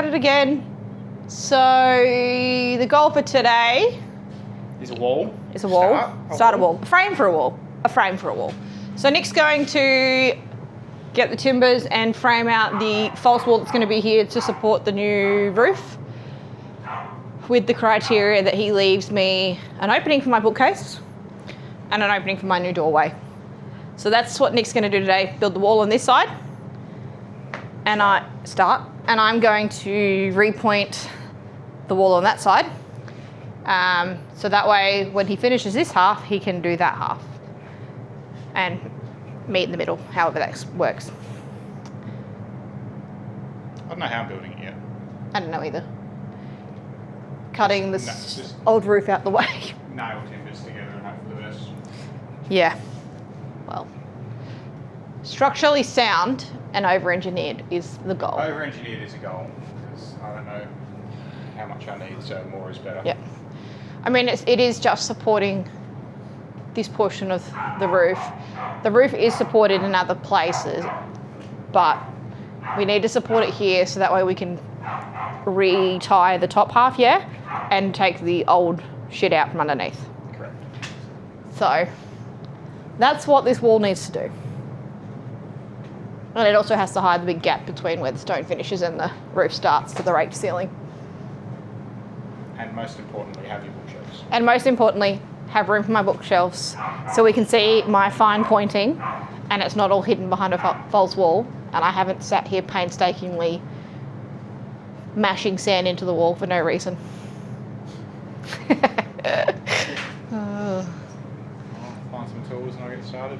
at it again. So the goal for today is a wall. Is a wall. Start a wall. A frame for a wall. A frame for a wall. So Nick's going to get the timbers and frame out the false wall that's going to be here to support the new roof, with the criteria that he leaves me an opening for my bookcase and an opening for my new doorway. So that's what Nick's going to do today, build the wall on this side. And I'm going to repoint the wall on that side. So that way, when he finishes this half, he can do that half. And meet in the middle, however that works. I don't know how I'm building it yet. I don't know either. Cutting this old roof out the way. Nail timbers together and hope for the best. Yeah. Well, structurally sound and over-engineered is the goal. Over-engineered is a goal, because I don't know how much I need, so more is better. Yeah. I mean, it is just supporting this portion of the roof. The roof is supported in other places, but we need to support it here so that way we can re-tie the top half, and take the old shit out from underneath. Correct. So that's what this wall needs to do. And it also has to hide the big gap between where the stone finishes and the roof starts to the raked ceiling. And most importantly, have your bookshelves. And most importantly, have room for my bookshelves so we can see my fine pointing and it's not all hidden behind a false wall, and I haven't sat here painstakingly mashing sand into the wall for no reason. I'll find some tools and I'll get started.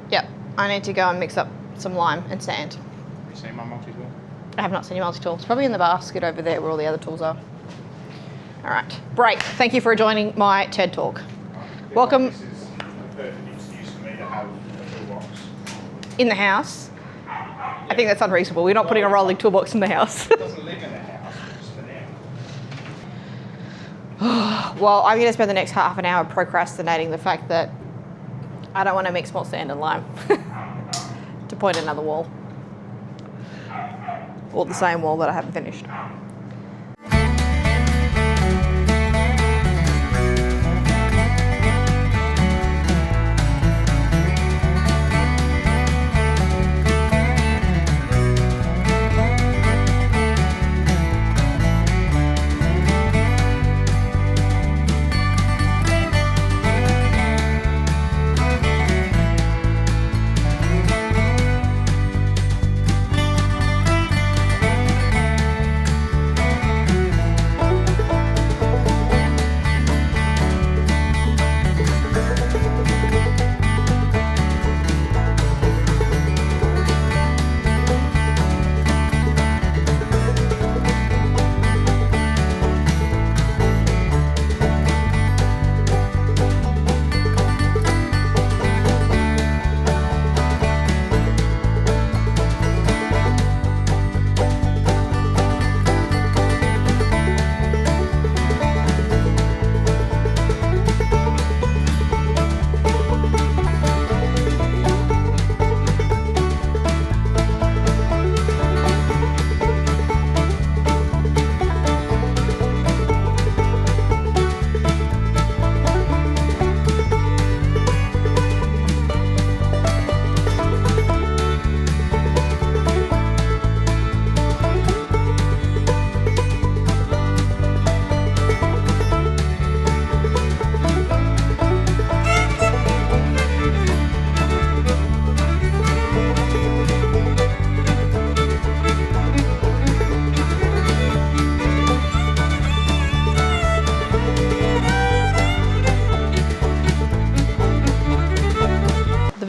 Yep, I need to go and mix up some lime and sand. Have you seen my multi-tool? I have not seen your multi-tool. It's probably in the basket over there where all the other tools are. All right, break. Thank you for joining my TED Talk. Welcome. This is a perfect excuse for me to have a toolbox. In the house? I think that's unreasonable. We're not putting a rolling toolbox in the house. It doesn't live in the house, it's just for now. Well, I'm going to spend the next half an hour procrastinating the fact that I don't want to mix more sand and lime to point another wall. Or the same wall that I haven't finished.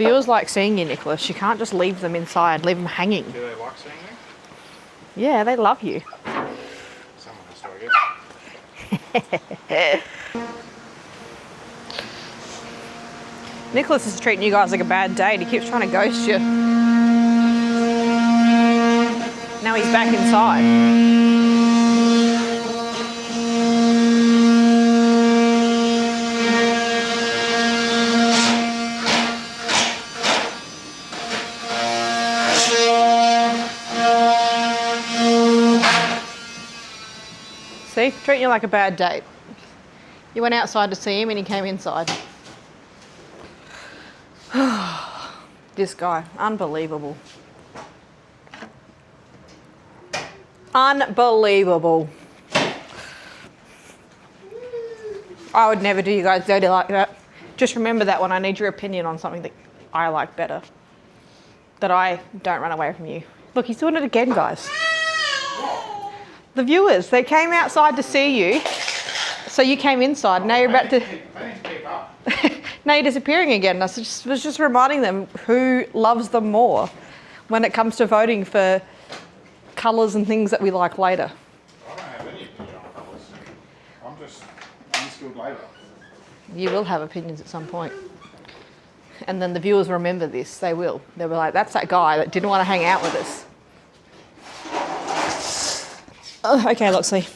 Viewers like seeing you, Nicholas. You can't just leave them inside, leave them hanging. Do they like seeing me? Yeah, they love you. Someone has to, I guess. Nicholas is treating you guys like a bad date. He keeps trying to ghost you. Now he's back inside. See, treating you like a bad date. You went outside to see him and he came inside. This guy, unbelievable. Unbelievable. I would never do you guys dirty like that. Just remember that when I need your opinion on something that I like better. That I don't run away from you. Look, he's doing it again, guys. The viewers, they came outside to see you, so you came inside. Now you're about to... I need to keep up. Now you're disappearing again. I was just reminding them who loves them more when it comes to voting for colours and things that we like later. I don't have any opinion on colours. I'm just unskilled labour. You will have opinions at some point. And then the viewers remember this. They will. They'll be like, that's that guy that didn't want to hang out with us. Oh, okay, Loxley.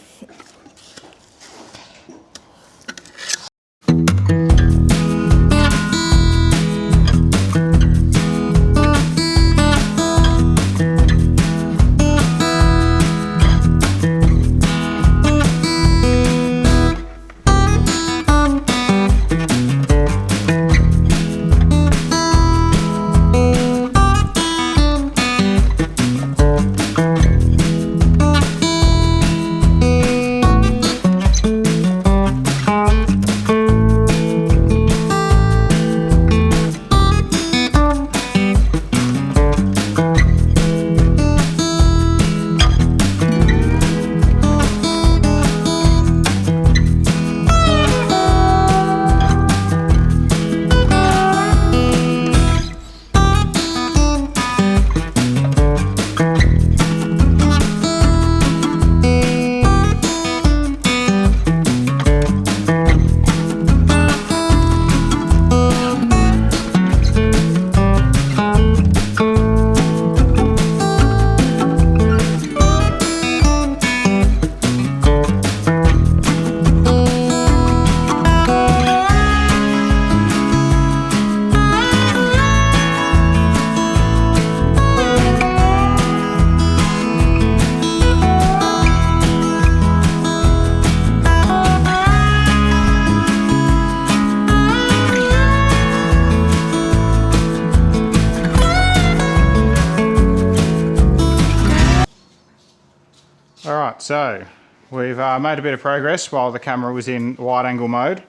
Alright, so we've made a bit of progress while the camera was in wide angle mode,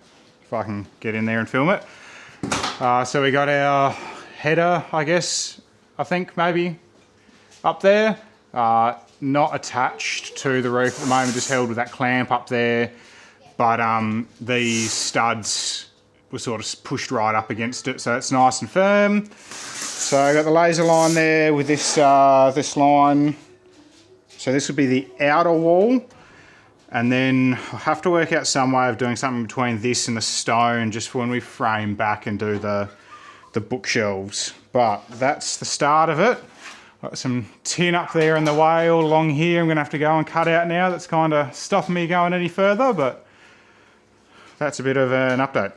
if I can get in there and film it. So we got our header, I guess, I think maybe up there, not attached to the roof at the moment, just held with that clamp up there, but these studs were sort of pushed right up against it, so it's nice and firm. So I got the laser line there with this this line. So this would be the outer wall, and then I'll have to work out some way of doing something between this and the stone just for when we frame back and do the bookshelves. But that's the start of it. Got some tin up there in the way all along here. I'm gonna have to go and cut out now. That's kind of stopping me going any further, but that's a bit of an update.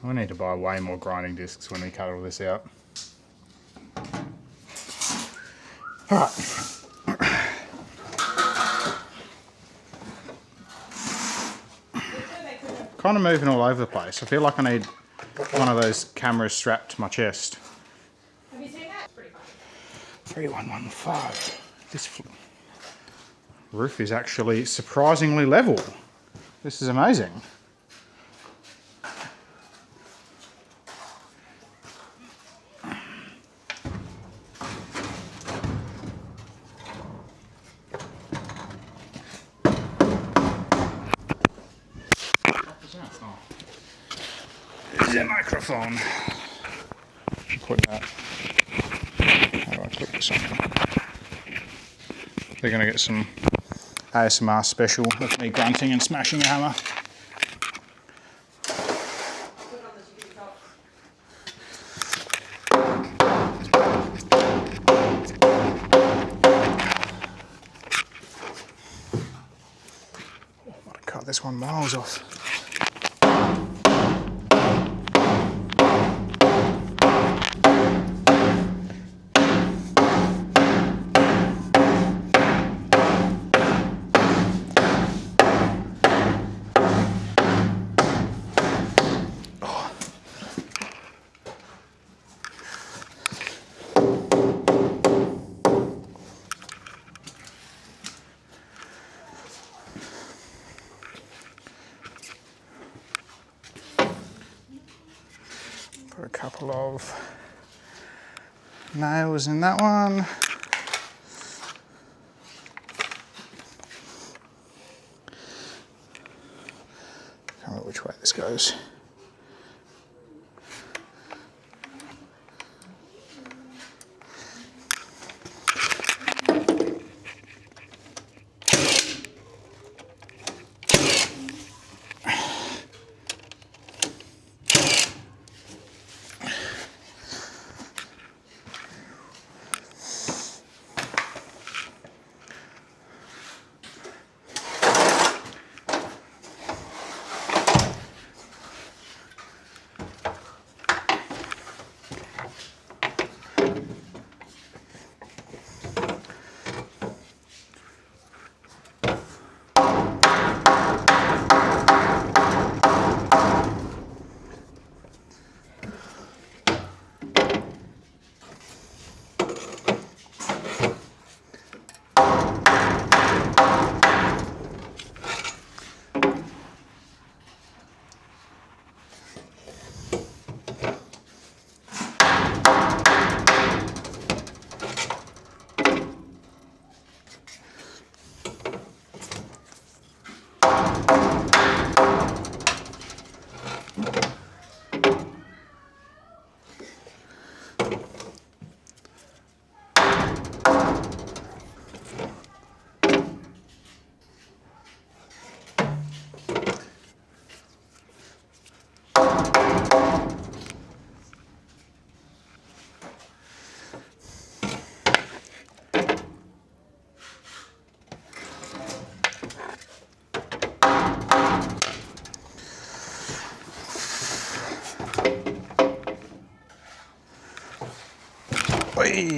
I need to buy way more grinding discs when we cut all this out. Alright. Kind of moving all over the place. I feel like I need one of those cameras strapped to my chest. Have you seen that? Pretty funny. 3115. This roof is actually surprisingly level. This is amazing. There's a microphone. Put that. How do I put this on? They're going to get some ASMR special of me grunting and smashing a hammer. this one miles off. Put a couple of nails in that one. Can't remember which way this goes.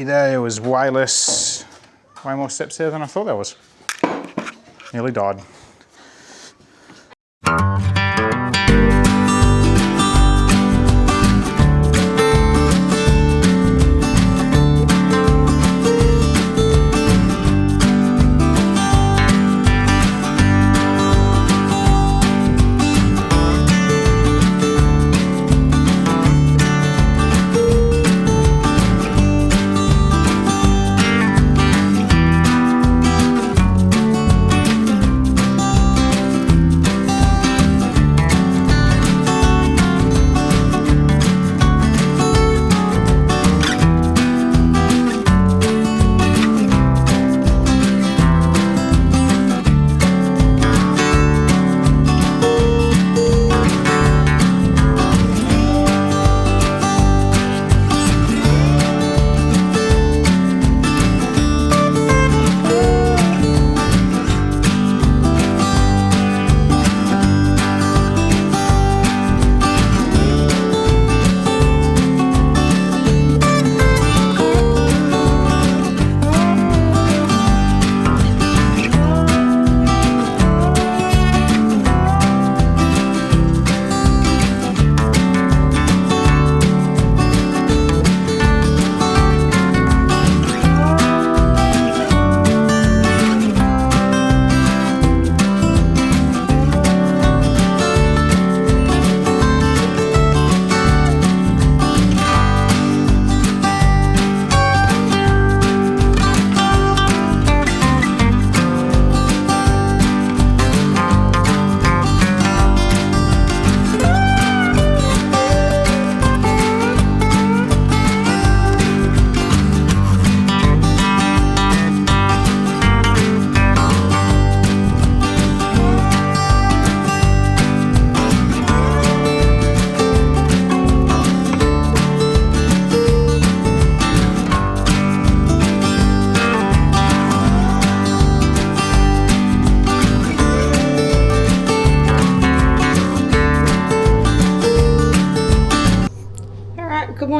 There was way more steps there than I thought there was. Nearly died.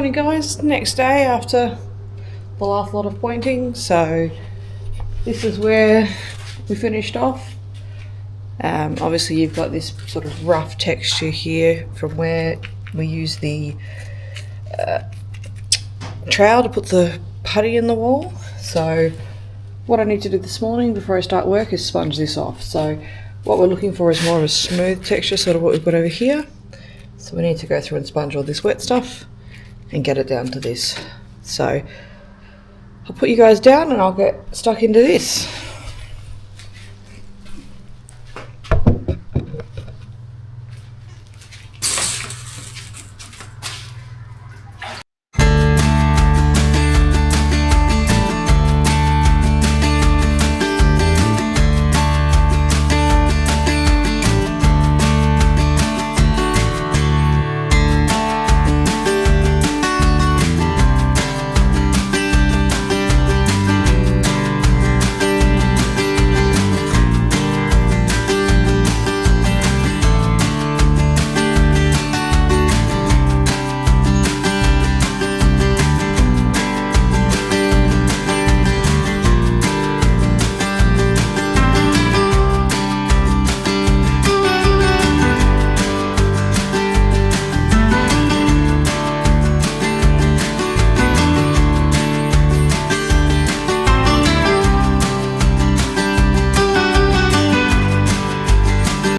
morning guys, next day after the last lot of pointing. So this is where we finished off. Obviously you've got this sort of rough texture here from where we use the trowel to put the putty in the wall. So what I need to do this morning before I start work is sponge this off. So what we're looking for is more of a smooth texture, sort of what we've got over here. So we need to go through and sponge all this wet stuff and get it down to this. So I'll put you guys down and I'll get stuck into this.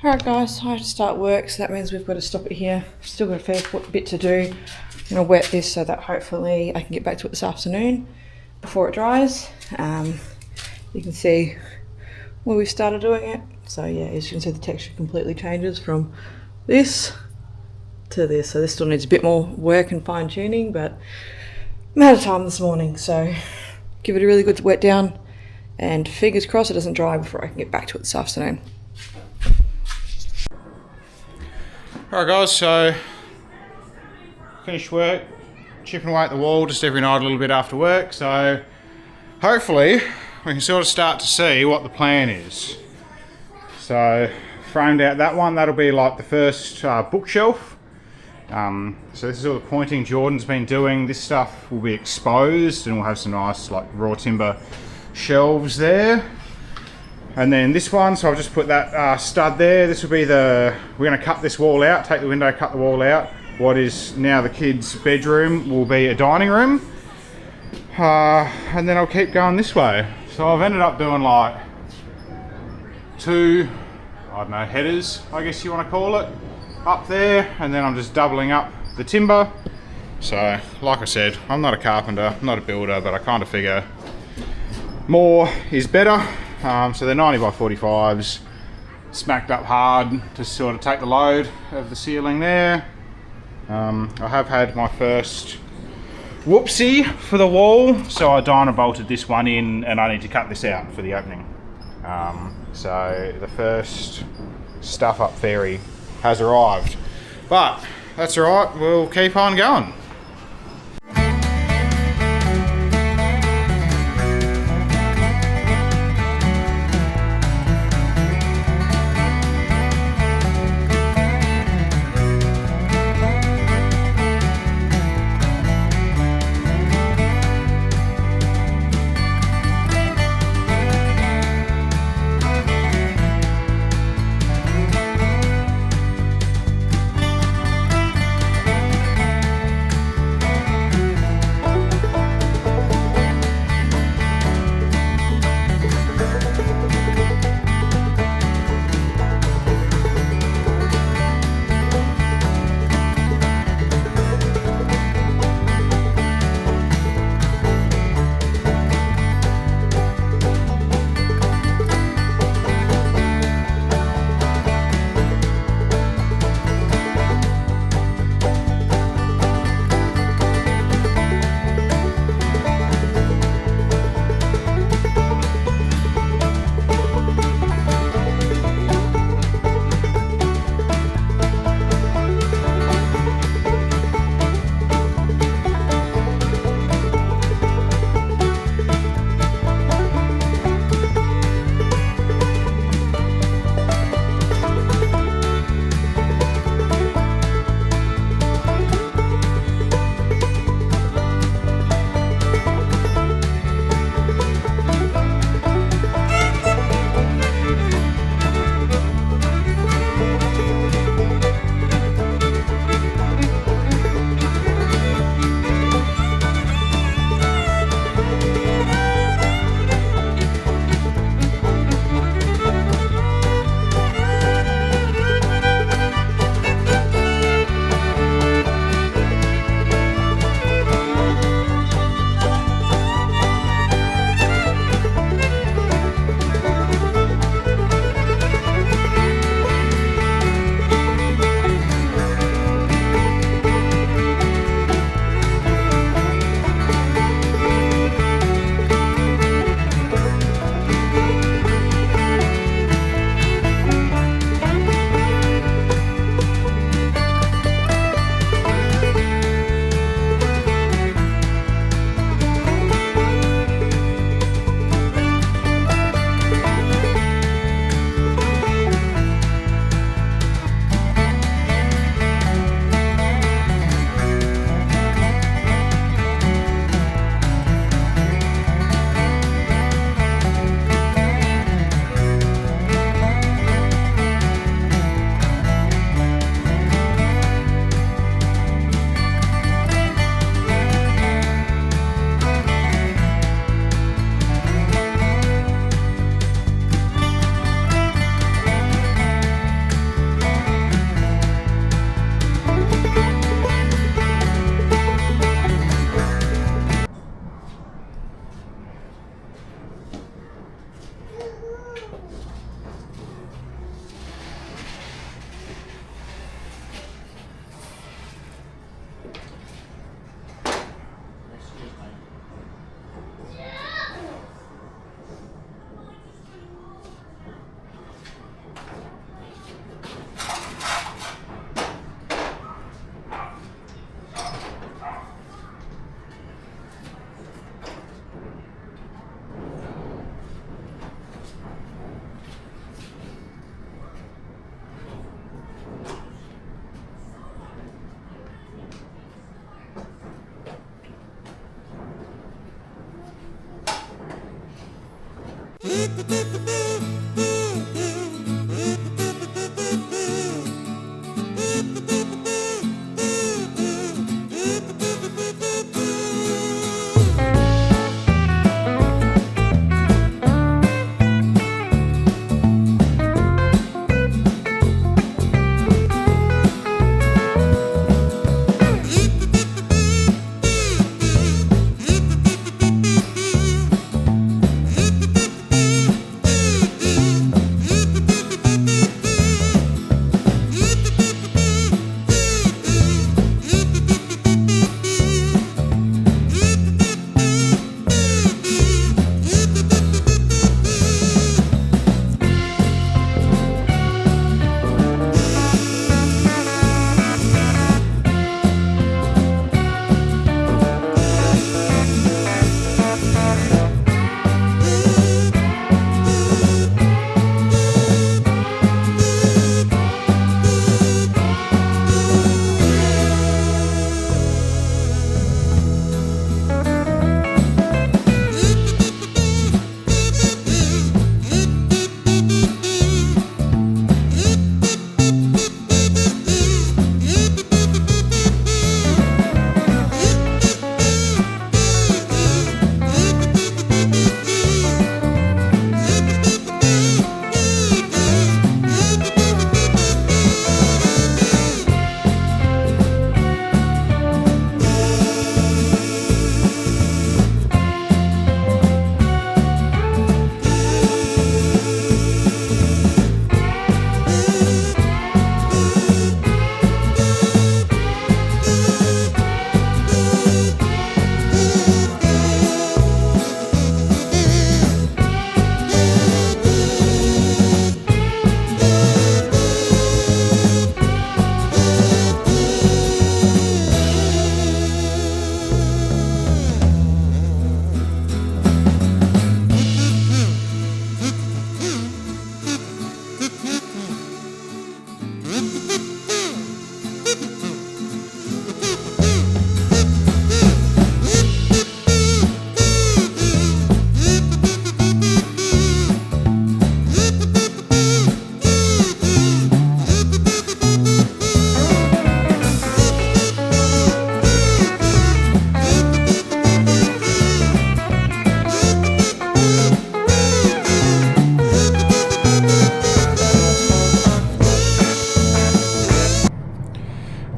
Alright guys, I have to start work, so that means we've got to stop it here. Still got a fair bit to do. I'm going to wet this so that hopefully I can get back to it this afternoon before it dries. You can see where we started doing it. So yeah, as you can see, the texture completely changes from this to this. So this still needs a bit more work and fine tuning, but I'm out of time this morning, so give it a really good wet down and fingers crossed it doesn't dry before I can get back to it this afternoon. Alright guys, so finished work, chipping away at the wall just every night a little bit after work, so hopefully we can sort of start to see what the plan is. So framed out that one, that'll be like the first bookshelf. So this is all the pointing Jordan's been doing. This stuff will be exposed and we'll have some nice like raw timber shelves there. And then this one, so I've just put that stud there. This will be we're going to cut this wall out, take the window, cut the wall out. What is now the kids' bedroom will be a dining room. And then I'll keep going this way. So I've ended up doing like two, I don't know, headers, I guess you want to call it, up there. And then I'm just doubling up the timber. So, like I said, I'm not a carpenter, I'm not a builder, but I kind of figure more is better. So they're 90 by 45s, smacked up hard to sort of take the load of the ceiling there. I have had my first whoopsie for the wall, so I dyno bolted this one in and I need to cut this out for the opening. So the first stuff up fairy has arrived, but that's alright, we'll keep on going.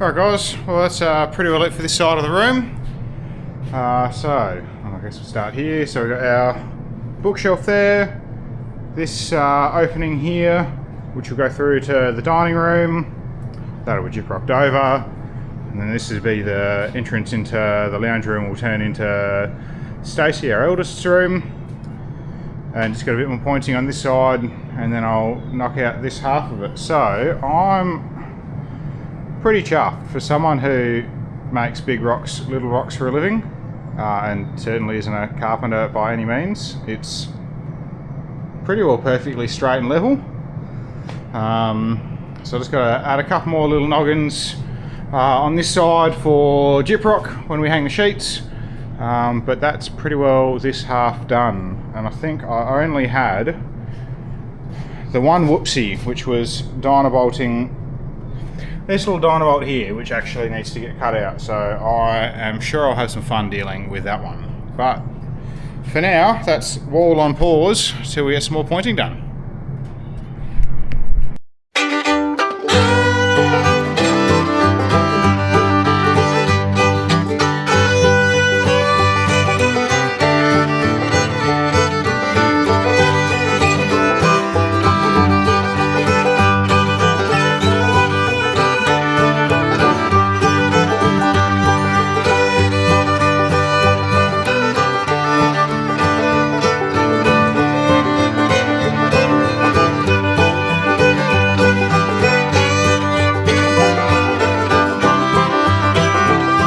Alright guys, well that's pretty well it for this side of the room. So, I guess we'll start here. So we've got our bookshelf there, this opening here, which will go through to the dining room. That'll be gyprocked over. And then this will be the entrance into the lounge room, will turn into Stacey, our eldest's room. And just got a bit more pointing on this side, and then I'll knock out this half of it. So I'm pretty chuffed for someone who makes big rocks, little rocks for a living, and certainly isn't a carpenter by any means. It's pretty well perfectly straight and level. So I just got to add a couple more little noggins on this side for gyprock when we hang the sheets. But that's pretty well this half done. And I think I only had the one whoopsie, which was dynabolting this little dynabolt here, which actually needs to get cut out. So I am sure I'll have some fun dealing with that one. But for now, that's wall on pause till we get some more pointing done.